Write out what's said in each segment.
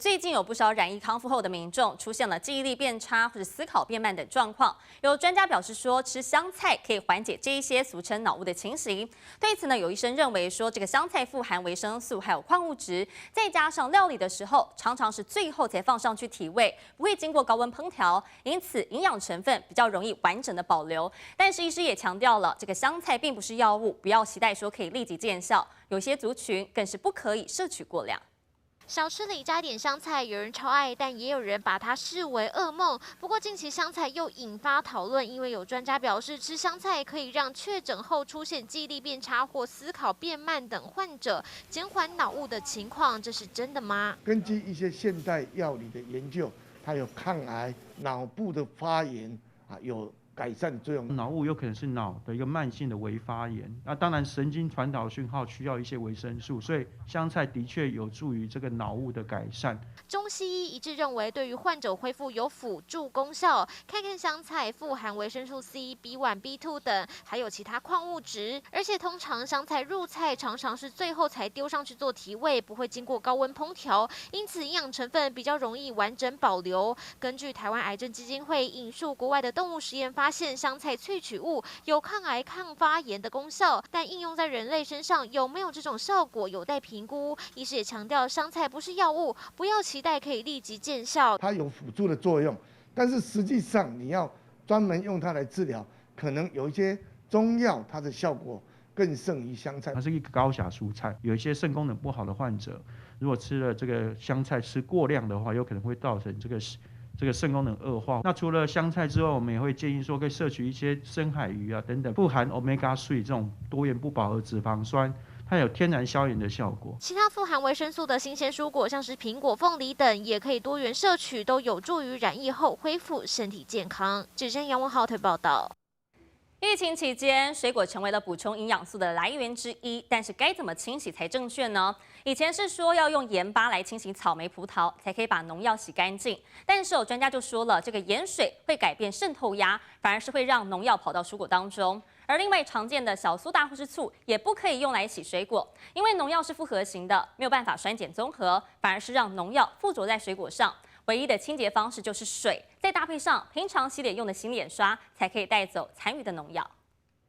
最近有不少染疫康复后的民众出现了记忆力变差或者思考变慢等状况。有专家表示说，吃香菜可以缓解这一些俗称脑雾的情形。对此呢，有医生认为说，这个香菜富含维生素还有矿物质，再加上料理的时候常常是最后才放上去提味，不会经过高温烹调，因此营养成分比较容易完整的保留。但是医师也强调了，这个香菜并不是药物，不要期待说可以立即见效。有些族群更是不可以摄取过量。小吃里加点香菜，有人超爱，但也有人把它视为噩梦。不过近期香菜又引发讨论，因为有专家表示，吃香菜可以让确诊后出现记忆力变差或思考变慢等患者减缓脑雾的情况，这是真的吗？根据一些现代药理的研究，它有抗癌、脑部的发炎有改善作用。脑雾有可能是脑的一个慢性的微发炎，那当然神经传导讯号需要一些维生素，所以香菜的确有助于这个脑雾的改善。中西医一致认为，对于患者恢复有辅助功效。看看香菜富含维生素 C、B1、B2 等，还有其他矿物质，而且通常香菜入菜常常是最后才丢上去做提味，不会经过高温烹调，因此营养成分比较容易完整保留。根据台湾癌症基金会引述国外的动物实验发现，香菜萃取物有抗癌、抗发炎的功效，但应用在人类身上有没有这种效果有待评估。医师也强调，香菜不是药物，不要期待可以立即见效。它有辅助的作用，但是实际上你要专门用它来治疗，可能有一些中药它的效果更胜于香菜。它是一个高钾蔬菜，有一些肾功能不好的患者，如果吃了这个香菜吃过量的话，有可能会造成这个肾功能恶化。那除了香菜之外，我们也会建议说，可以摄取一些深海鱼等等，富含 omega-3 这种多元不饱和脂肪酸，它有天然消炎的效果。其他富含维生素的新鲜蔬果，像是苹果、凤梨等，也可以多元摄取，都有助于染疫后恢复身体健康。记者杨文浩推报道。疫情期间，水果成为了补充营养素的来源之一，但是该怎么清洗才正确呢？以前是说要用盐巴来清洗草莓、葡萄，才可以把农药洗干净。但是有专家就说了，这个盐水会改变渗透压，反而是会让农药跑到蔬果当中。而另外常见的小苏打或是醋也不可以用来洗水果，因为农药是复合型的，没有办法酸碱综合，反而是让农药附着在水果上。唯一的清洁方式就是水，再搭配上平常洗脸用的洗脸刷，才可以带走残余的农药。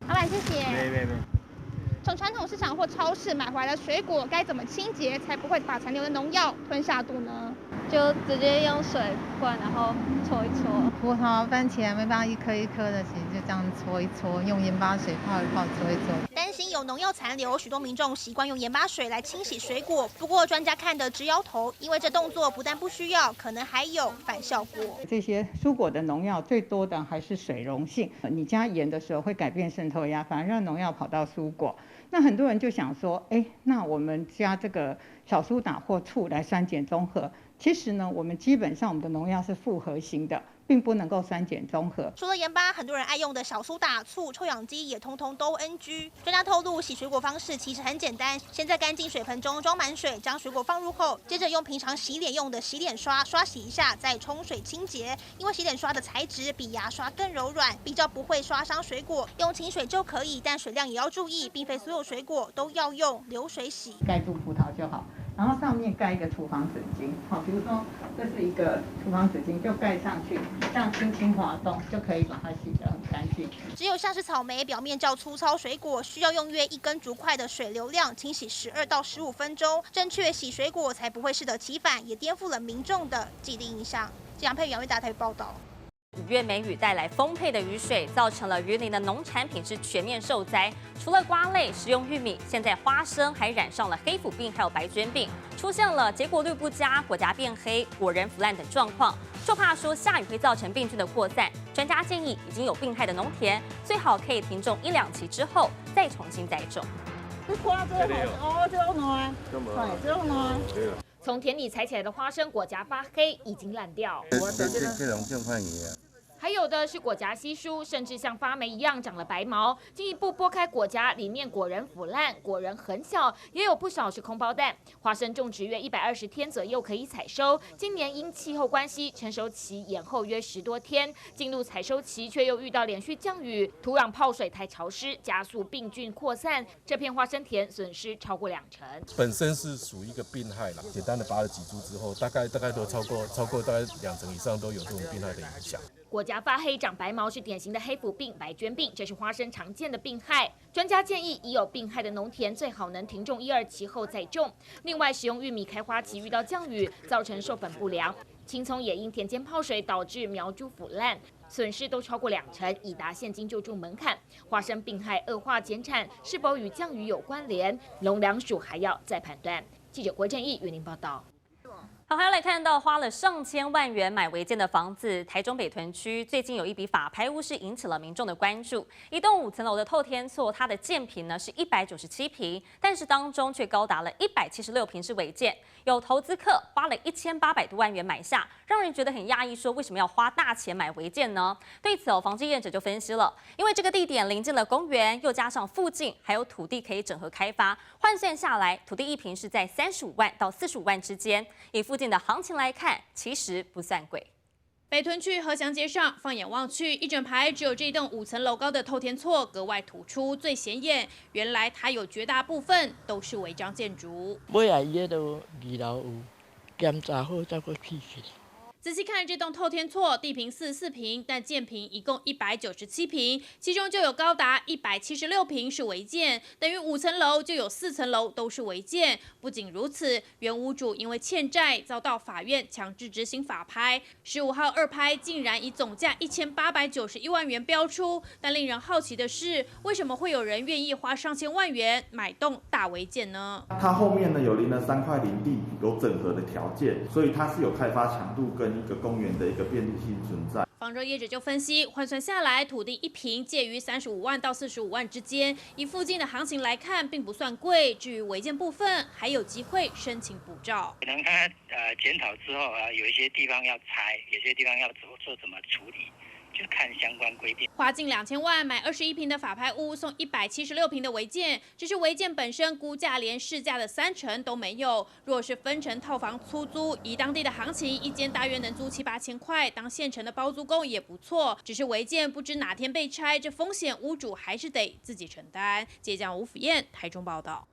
老板，谢谢。没。从传统市场或超市买回来的水果，该怎么清洁才不会把残留的农药吞下肚呢？就直接用水灌，然后搓一搓。葡萄、番茄没办法一颗一颗的，其实就这样搓一搓，用盐巴水泡一泡，搓一搓。担心有农药残留，许多民众习惯用盐巴水来清洗水果。不过专家看得直摇头，因为这动作不但不需要，可能还有反效果。这些蔬果的农药最多的还是水溶性，你加盐的时候会改变渗透压，反而让农药跑到蔬果。那很多人就想说，那我们加这个小苏打或醋来酸碱中和。其实呢，我们基本上我们的农药是复合型的，并不能够酸碱中和。除了盐巴，很多人爱用的小苏打、醋、臭氧机也通通都 NG。专家透露，洗水果方式其实很简单，先在干净水盆中装满水，将水果放入后，接着用平常洗脸用的洗脸刷刷洗一下，再冲水清洁。因为洗脸刷的材质比牙刷更柔软，比较不会刷伤水果。用清水就可以，但水量也要注意，并非所有水果都要用流水洗。盖住葡萄就好。然后上面盖一个厨房纸巾，好，比如说这是一个厨房纸巾，就盖上去，这样轻轻滑动就可以把它洗得很干净。只有像是草莓表面较粗糙水果，需要用约1根竹筷的水流量清洗12到15分钟，正确洗水果才不会适得其反，也颠覆了民众的既定印象。杨佩、杨维达台报道。5月梅雨带来丰沛的雨水，造成了云林的农产品是全面受灾。除了瓜类、食用玉米，现在花生还染上了黑腐病，还有白菌病，出现了结果率不佳、果荚变黑、果仁腐烂等状况。就怕说下雨会造成病菌的扩散，专家建议已经有病态的农田，最好可以停种1-2期之后再重新栽种。从田里采起来的花生果荚发黑，已经烂掉。这种状况也。还有的是果荚稀疏，甚至像发霉一样长了白毛。进一步剥开果荚，里面果仁腐烂，果仁很小，也有不少是空包蛋。花生种植约120天左右可以采收，今年因气候关系，成熟期延后约10多天。进入采收期，却又遇到连续降雨，土壤泡水太潮湿，加速病菌扩散。这片花生田损失超过2成。本身是属于一个病害啦，简单的拔了几株之后，大概都超过大概2成以上都有这种病害的影响。果荚发黑长白毛是典型的黑腐病、白鹃病，这是花生常见的病害。专家建议，已有病害的农田最好能停种1、2期后再种。另外，使用玉米开花期遇到降雨，造成授粉不良；青葱也因田间泡水导致苗株腐烂，损失都超过2成，已达现金救助门槛。花生病害恶化减产，是否与降雨有关联？农粮署还要再判断。记者郭正义，云林报道。好，还要来看到花了上千万元买违建的房子，台中北屯区最近有一笔法拍屋是引起了民众的关注。一栋5层楼的透天厝，它的建坪呢是197坪，但是当中却高达了176坪是违建。有投资客花了1800多万元买下，让人觉得很讶异，说为什么要花大钱买违建呢？对此，房企业者就分析了，因为这个地点临近了公园，又加上附近还有土地可以整合开发，换算下来，土地一坪是在35万到45万之间。以附近的行情来看，其实不算贵。北屯区河祥街上，放眼望去，一整排只有这栋5层楼高的透天厝格外突出，最显眼。原来它有绝大部分都是违章建筑。尾下伊迄度2楼有检查好再去批起。仔细看这栋透天厝，地坪44坪，但建坪一共197坪，其中就有高达176坪是违建，等于5层楼就有4层楼都是违建。不仅如此，原屋主因为欠债遭到法院强制执行法拍，15号2拍竟然以总价1891万元标出。但令人好奇的是，为什么会有人愿意花上千万元买栋大违建呢？它后面呢有临了3块林地，有整合的条件，所以它是有开发强度跟一个公园的一个便利性存在。房仲业者就分析，换算下来，土地一坪介于35万到45万之间，以附近的行情来看，并不算贵。至于违建部分，还有机会申请补照。可能他检讨之后有一些地方要拆，有些地方要做怎么处理。就看相关规定。花近2000万买21坪的法拍屋，送176坪的违建，只是违建本身估价连市价的3成都没有。若是分成套房出租，以当地的行情，一间大约能租7、8千块，当现成的包租公也不错。只是违建不知哪天被拆，这风险屋主还是得自己承担。记者吴府燕台中报道。